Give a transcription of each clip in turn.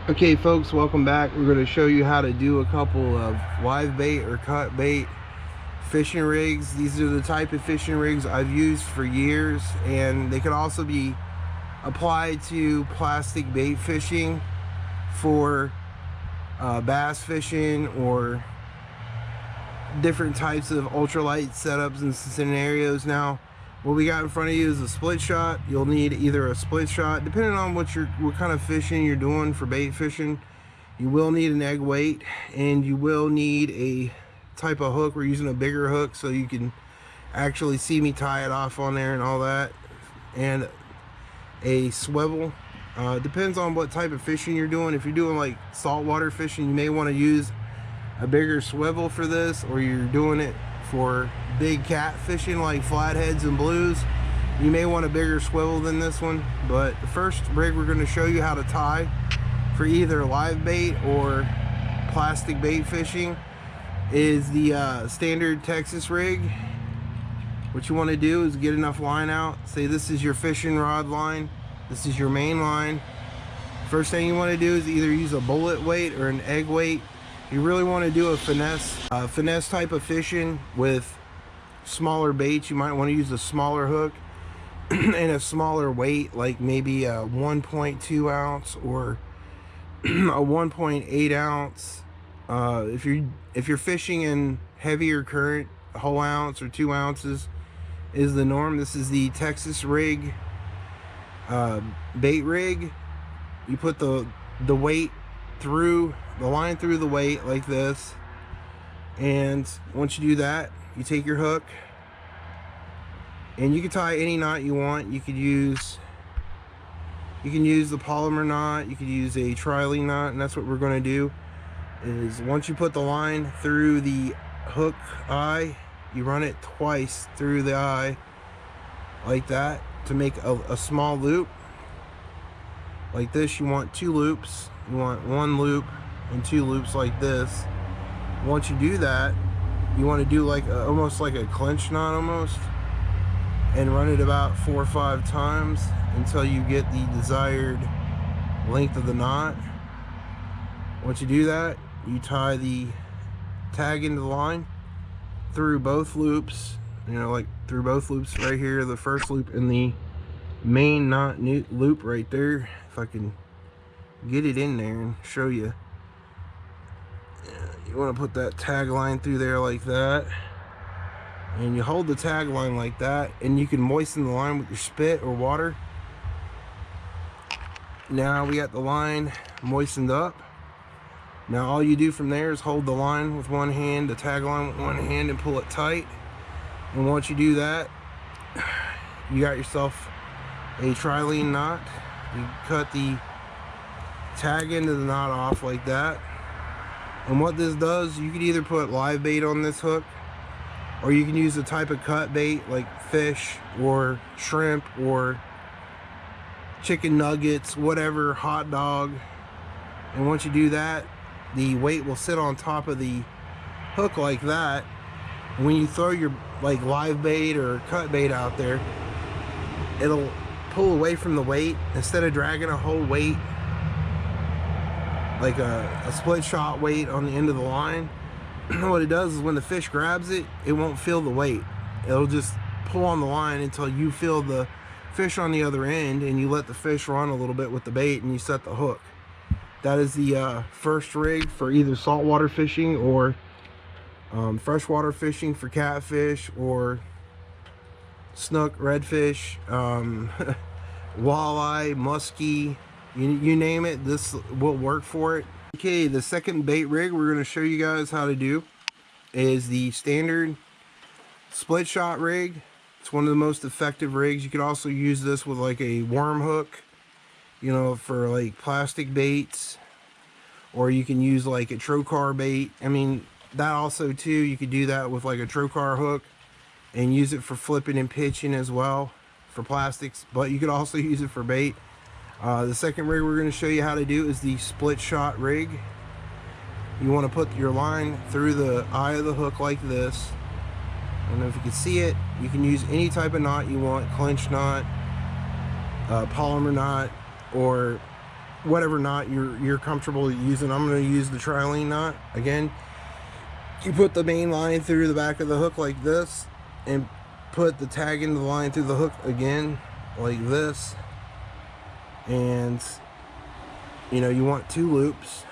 Okay folks, welcome back. We're going to show you how to do a couple of live bait or cut bait fishing rigs. These are the type of fishing rigs I've used for years, and they can also be applied to plastic bait fishing for bass fishing or different types of ultralight setups and scenarios. Now what we got in front of you is a split shot. You'll need either a split shot, depending on what kind of fishing you're doing. For bait fishing, you will need an egg weight, and you will need a type of hook. We're using a bigger hook so you can actually see me tie it off on there and all that, and a swivel. Depends on what type of fishing you're doing. If you're doing like saltwater fishing, you may want to use a bigger swivel for this, or you're doing it for big cat fishing like flatheads and blues, you may want a bigger swivel than this one. But the first rig we're going to show you how to tie for either live bait or plastic bait fishing is the standard Texas rig. What you want to do is get enough line out. Say this is your fishing rod line, this is your main line. First thing you want to do is either use a bullet weight or an egg weight. You really want to do a finesse type of fishing with smaller baits. You might want to use a smaller hook and a smaller weight, like maybe a 1.2 ounce or a 1.8 ounce. If you're fishing in heavier current, a whole ounce or 2 ounces is the norm. This is the Texas rig, bait rig. You put the weight through the line, through the weight like this, and once you do that, you take your hook and you can tie any knot you want. You can use the polymer knot, you could use a trilene knot, and that's what we're going to do. Is once you put the line through the hook eye, you run it twice through the eye like that to make a small loop like this. You want 2 loops. You want 1 loop and 2 loops like this. Once you do that, you want to do like almost like a clinch knot almost, and run it about 4 or 5 times until you get the desired length of the knot. Once you do that, you tie the tag into the line through both loops, like through both loops right here, the first loop and the main knot loop right there. If I can get it in there and show you. You want to put that tag line through there like that, and you hold the tag line like that, and you can moisten the line with your spit or water. Now we got the line moistened up. Now all you do from there is hold the line with one hand, the tag line with one hand, and pull it tight. And once you do that, you got yourself a trilene knot. You cut the tag into the knot off like that. And what this does, you can either put live bait on this hook, or you can use a type of cut bait like fish or shrimp or chicken nuggets, whatever, hot dog. And once you do that, the weight will sit on top of the hook like that. And when you throw your like live bait or cut bait out there, it'll pull away from the weight instead of dragging a whole weight like a split shot weight on the end of the line. What it does is when the fish grabs it, it won't feel the weight. It'll just pull on the line until you feel the fish on the other end, and you let the fish run a little bit with the bait, and you set the hook. That is the first rig for either saltwater fishing or freshwater fishing for catfish or snook, redfish, walleye, muskie, you name it, this will work for it. Okay, the second bait rig we're going to show you guys how to do is the standard split shot rig. It's one of the most effective rigs. You could also use this with like a worm hook, for like plastic baits, or you can use like a trocar bait. I mean, that also too, you could do that with like a trocar hook and use it for flipping and pitching as well for plastics, but you could also use it for bait. The second rig we're going to show you how to do is the split shot rig. You want to put your line through the eye of the hook like this. I don't know if you can see it. You can use any type of knot you want, clinch knot, polymer knot, or whatever knot you're comfortable using. I'm going to use the trilene knot. Again, you put the main line through the back of the hook like this, and put the tag into the line through the hook again like this. And you know, you want 2 loops.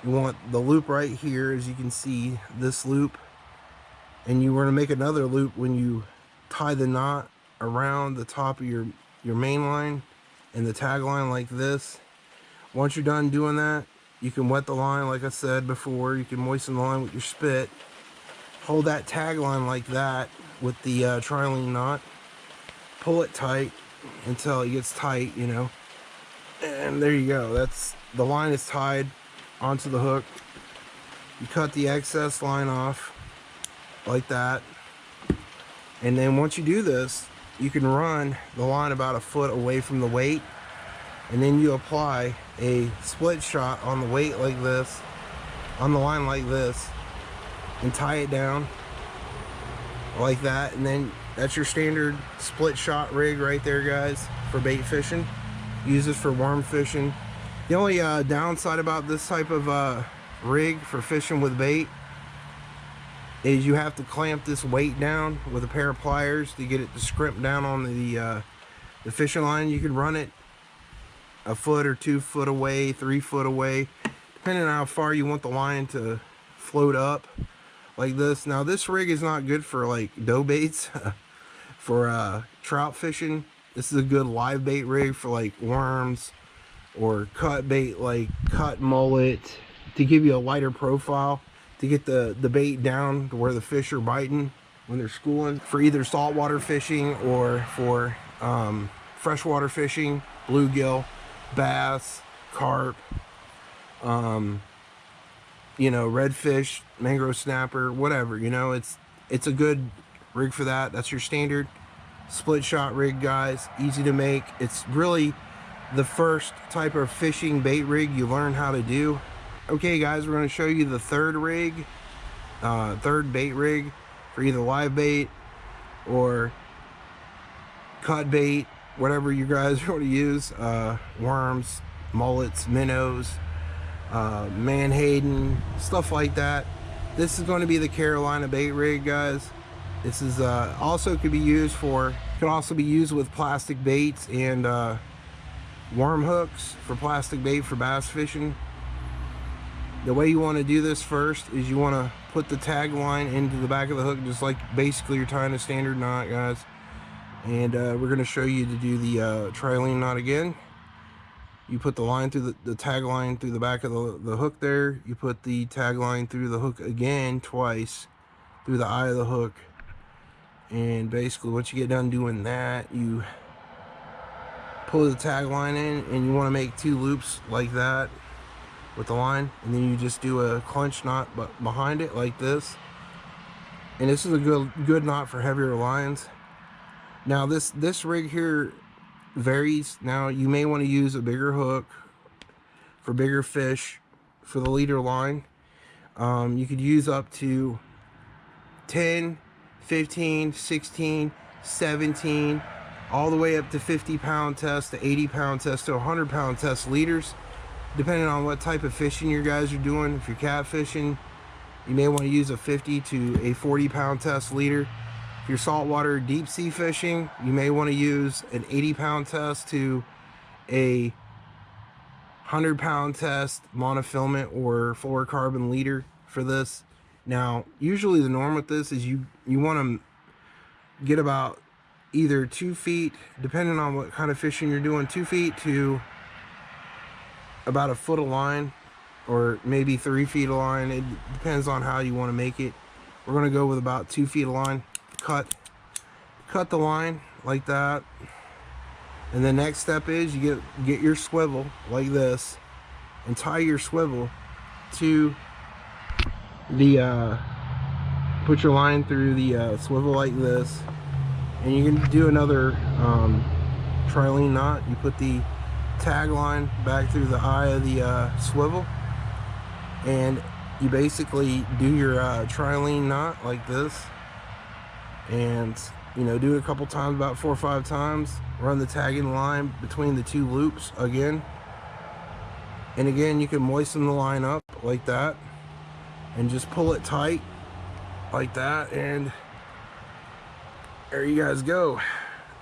You want the loop right here, as you can see, this loop, and you want to make another loop when you tie the knot around the top of your main line and the tag line like this. Once you're done doing that, you can wet the line like I said before. You can moisten the line with your spit. Hold that tag line like that with the trilene knot. Pull it tight until it gets tight, you know. And there you go. That's the line is tied onto the hook. You cut the excess line off like that. And then once you do this, you can run the line about 1 foot away from the weight. And then you apply a split shot on the weight like this, on the line like this, and tie it down like that. And then that's your standard split shot rig right there, guys, for bait fishing. Use this for worm fishing. The only downside about this type of rig for fishing with bait is you have to clamp this weight down with a pair of pliers to get it to scrimp down on the fishing line. You can run it 1 foot or 2 foot away, 3 foot away, depending on how far you want the line to float up like this. Now this rig is not good for like dough baits for trout fishing. This is a good live bait rig for like worms or cut bait like cut mullet, to give you a lighter profile, to get the bait down to where the fish are biting when they're schooling, for either saltwater fishing or for freshwater fishing, bluegill, bass, carp, you know, redfish, mangrove snapper, whatever. You know, it's a good rig for that. That's your standard split shot rig, guys. Easy to make. It's really the first type of fishing bait rig you learn how to do. Okay guys, we're going to show you the third rig, third bait rig for either live bait or cut bait, whatever you guys want to use. Worms, mullets, minnows, menhaden, stuff like that. This is going to be the Carolina bait rig, guys. This is also could also be used with plastic baits and worm hooks for plastic bait for bass fishing. The way you want to do this first is you want to put the tag line into the back of the hook, just like basically you're tying a standard knot, guys. And we're going to show you to do the trilene knot again. You put the line through the tag line through the back of the hook there. You put the tag line through the hook again twice through the eye of the hook. And basically once you get done doing that, you pull the tag line in, and you want to make 2 loops like that with the line, and then you just do a clench knot but behind it like this. And this is a good knot for heavier lines. Now this rig here varies. Now you may want to use a bigger hook for bigger fish for the leader line. You could use up to 10, 15, 16, 17, all the way up to 50-pound test, to 80-pound test, to 100-pound test leaders, depending on what type of fishing you guys are doing. If you're catfishing, you may want to use a 50 to a 40-pound test leader. If you're saltwater deep sea fishing, you may want to use an 80-pound test to a 100-pound test monofilament or fluorocarbon leader for this. Now, usually the norm with this is you want to get about either 2 feet, depending on what kind of fishing you're doing, 2 feet to about 1 foot of line, or maybe 3 feet of line. It depends on how you want to make it. We're going to go with about 2 feet of line. Cut the line like that, and the next step is you get your swivel like this, and tie your swivel to the put your line through the swivel like this, and you can do another trilene knot. You put the tag line back through the eye of the swivel, and you basically do your trilene knot like this. And you know, do it a couple times, about 4 or 5 times. Run the tagging line between the 2 loops again, And again, you can moisten the line up like that and just pull it tight like that, and there you guys go.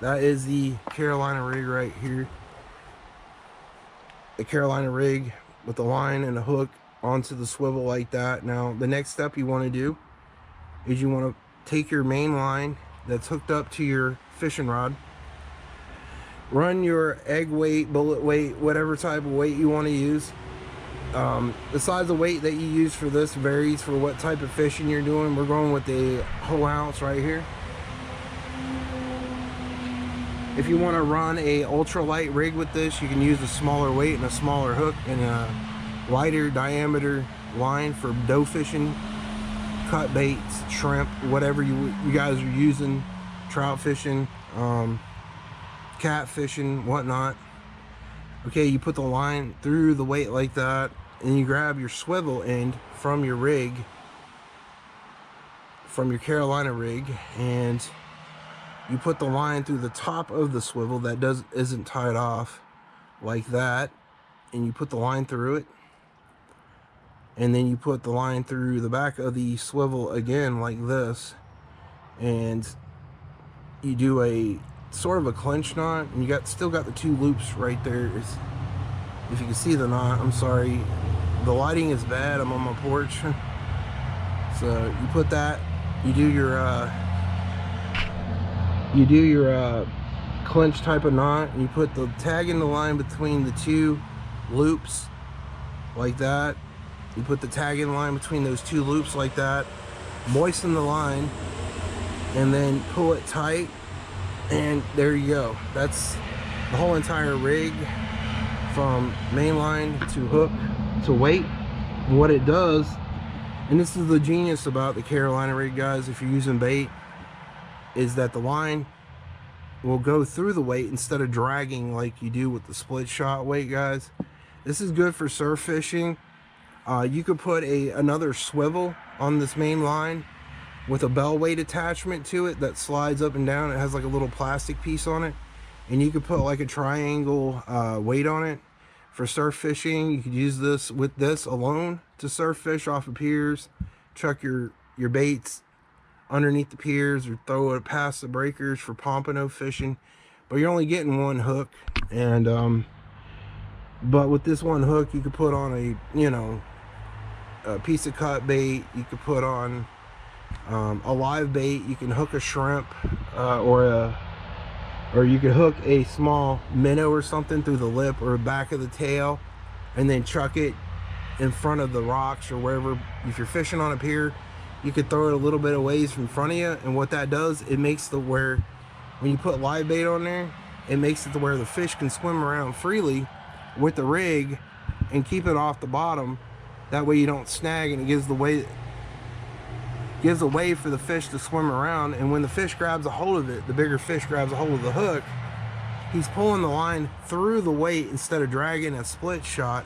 That is the Carolina rig right here. The Carolina rig with the line and the hook onto the swivel like that. Now the next step you want to do is you want to take your main line that's hooked up to your fishing rod, run your egg weight, bullet weight, whatever type of weight you want to use. The size of weight that you use for this varies for what type of fishing you're doing. We're going with a whole ounce right here. If you want to run a ultralight rig with this, you can use a smaller weight and a smaller hook and a lighter diameter line for doe fishing, cut baits, shrimp, whatever you guys are using, trout fishing, cat fishing, whatnot. Okay, you put the line through the weight like that, and you grab your swivel end from your rig, from your Carolina rig, and you put the line through the top of the swivel that isn't tied off like that, and you put the line through it, and then you put the line through the back of the swivel again like this, and you do a sort of a clinch knot, and you still got the two loops right there. If you can see the knot, I'm sorry, the lighting is bad, I'm on my porch. So you put that, you do your clinch type of knot, and you put the tag in the line between the two loops like that. You put the tag in line between those two loops like that, moisten the line, and then pull it tight, and there you go. That's the whole entire rig, from main line to hook to weight. And what it does, and this is the genius about the Carolina rig, guys, if you're using bait, is that the line will go through the weight instead of dragging like you do with the split shot weight, guys. This is good for surf fishing. You could put another swivel on this main line with a bell weight attachment to it that slides up and down. It has like a little plastic piece on it, and you could put like a triangle weight on it for surf fishing. You could use this with this alone to surf fish off of piers, chuck your baits underneath the piers, or throw it past the breakers for pompano fishing. But you're only getting one hook, and but with this one hook you could put on a piece of cut bait. You could put on a live bait. You can hook a shrimp, or you could hook a small minnow or something through the lip or back of the tail, and then chuck it in front of the rocks or wherever. If you're fishing on a pier, you could throw it a little bit of ways from front of you, and what that does, it makes when you put live bait on there, it makes it to where the fish can swim around freely with the rig and keep it off the bottom. That way you don't snag, and it gives a way for the fish to swim around. And when the fish grabs a hold of it, the bigger fish grabs a hold of the hook, he's pulling the line through the weight instead of dragging a split shot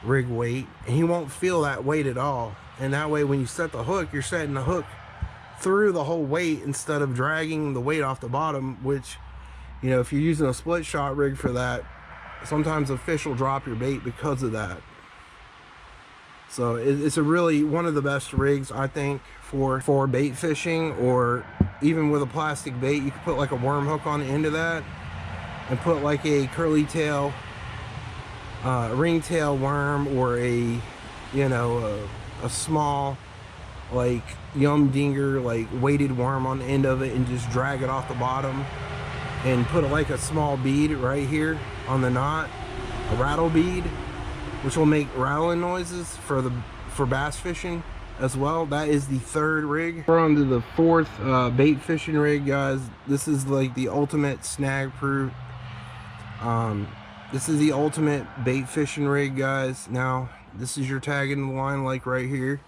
rig weight, and he won't feel that weight at all. And that way when you set the hook, you're setting the hook through the whole weight instead of dragging the weight off the bottom, which, if you're using a split shot rig for that, sometimes a fish will drop your bait because of that. So it's a really one of the best rigs, I think, for bait fishing, or even with a plastic bait. You can put like a worm hook on the end of that and put like a curly tail, ringtail worm, or a small like yum dinger, like weighted worm on the end of it, and just drag it off the bottom, and put like a small bead right here on the knot, a rattle bead, which will make rattling noises for bass fishing as well. That is the third rig. We're on to the fourth bait fishing rig, guys. This is like the ultimate snag proof. This is the ultimate bait fishing rig, guys. Now this is your tag in the line, like right here,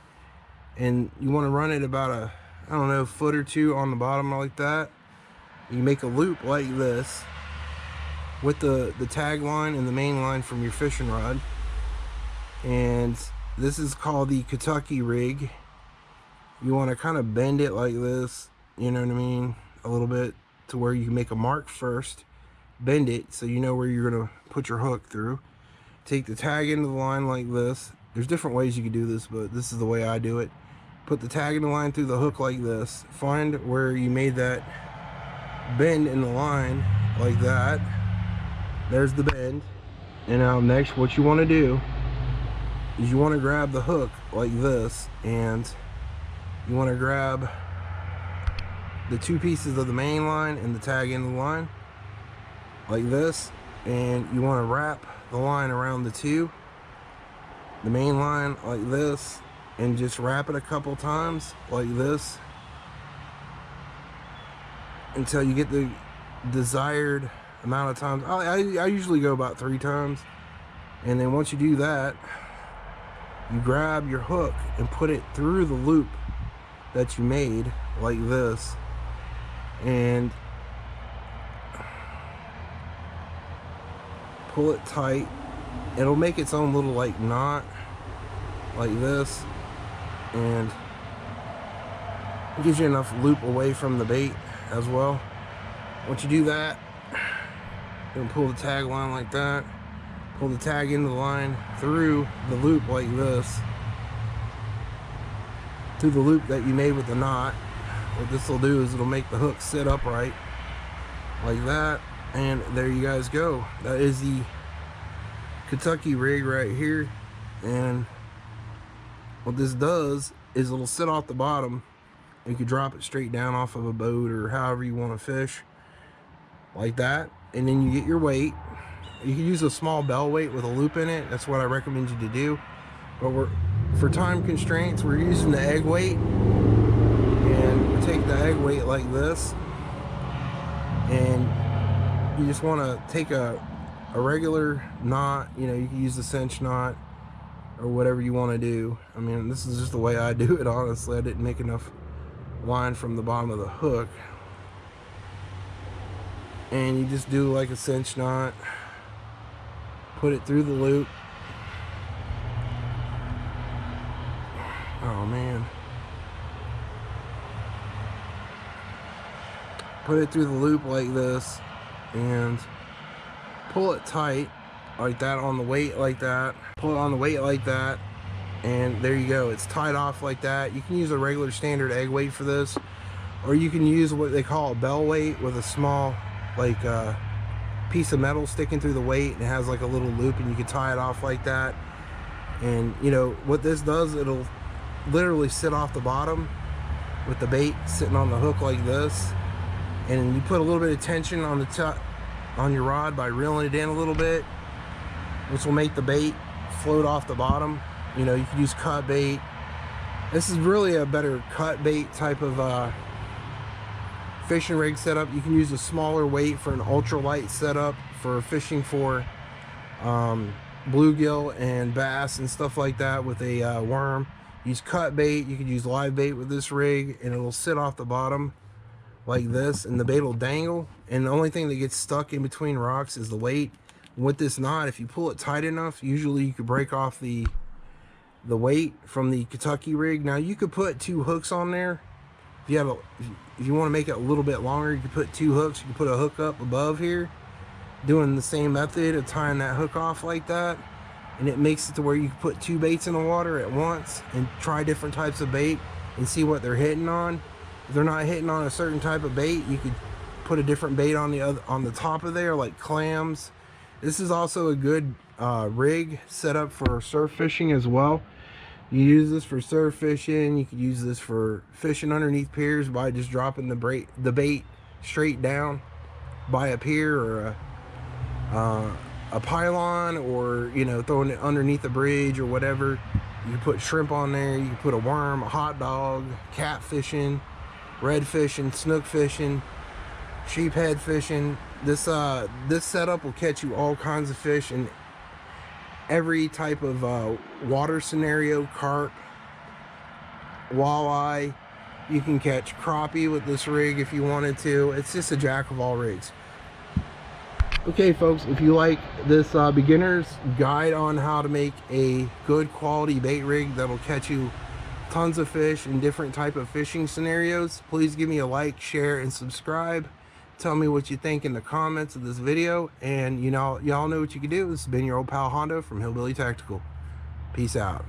and you want to run it about a foot or two on the bottom like that. You make a loop like this with the tag line and the main line from your fishing rod, and this is called the Kentucky rig. You want to kind of bend it like this, you know what I mean, a little bit, to where you can make a mark first, bend it so you know where you're going to put your hook through, take the tag into the line like this. There's different ways you can do this, but this is the way I do it. Put the tag in the line through the hook like this. Find where you made that bend in the line like that. There's the bend. And now next, what you want to do is you want to grab the hook like this, and you want to grab the two pieces of the main line and the tag in the line like this, and you want to wrap the line around the main line like this, and just wrap it a couple times like this until you get the desired amount of times. I usually go about 3 times, and then once you do that, you grab your hook and put it through the loop that you made like this, and pull it tight. It'll make its own little like knot like this, and it gives you enough loop away from the bait as well. Once you do that, you can pull the tag line like that, pull the tag into the line through the loop like this, through the loop that you made with the knot. What this will do is it'll make the hook sit upright like that, and there you guys go. That is the Kentucky rig right here. And what this does is it'll sit off the bottom. You can drop it straight down off of a boat or however you want to fish like that, and then you get your weight. You can use a small bell weight with a loop in it. That's what I recommend you to do. But for time constraints, we're using the egg weight, and we take the egg weight like this, and you just want to take a regular knot. You know, you can use the cinch knot or whatever you want to do. I mean, this is just the way I do it, honestly. I didn't make enough line from the bottom of the hook, and you just do like a cinch knot, put it through the loop. Oh man, put it through the loop like this, and pull it tight like that on the weight like that. Pull it on the weight like that, and there you go. It's tied off like that. You can use a regular standard egg weight for this, or you can use what they call a bell weight with a small like piece of metal sticking through the weight, and it has like a little loop, and you can tie it off like that. And you know what this does, it'll literally sit off the bottom with the bait sitting on the hook like this, and you put a little bit of tension on the top on your rod by reeling it in a little bit, which will make the bait float off the bottom. You know, you can use cut bait. This is really a better cut bait type of fishing rig setup. You can use a smaller weight for an ultralight setup for fishing for bluegill and bass and stuff like that with a worm. Use cut bait. You can use live bait with this rig, and it'll sit off the bottom like this, and the bait will dangle, and the only thing that gets stuck in between rocks is the weight. With this knot, if you pull it tight enough, usually you could break off the weight from the Kentucky rig. Now you could put 2 hooks on there. If you want to make it a little bit longer, you could put 2 hooks. You can put a hook up above here, doing the same method of tying that hook off like that, and it makes it to where you can put 2 baits in the water at once and try different types of bait and see what they're hitting on. If they're not hitting on a certain type of bait, you could put a different bait on the top of there, like clams. This is also a good rig set up for surf fishing as well. You use this for surf fishing. You could use this for fishing underneath piers by just dropping the bait straight down by a pier or a pylon, or you know, throwing it underneath a bridge or whatever. You can put shrimp on there. You can put a worm, a hot dog, cat fishing, red fishing, snook fishing, sheephead fishing. This setup will catch you all kinds of fish in every type of water scenario. Carp, walleye. You can catch crappie with this rig if you wanted to. It's just a jack of all rigs. Okay folks, if you like this beginner's guide on how to make a good quality bait rig that'll catch you tons of fish in different type of fishing scenarios, please give me a like, share, and subscribe. Tell me what you think in the comments of this video, and you know, y'all know what you can do. This has been your old pal Hondo from Hillbilly Tactical. Peace out.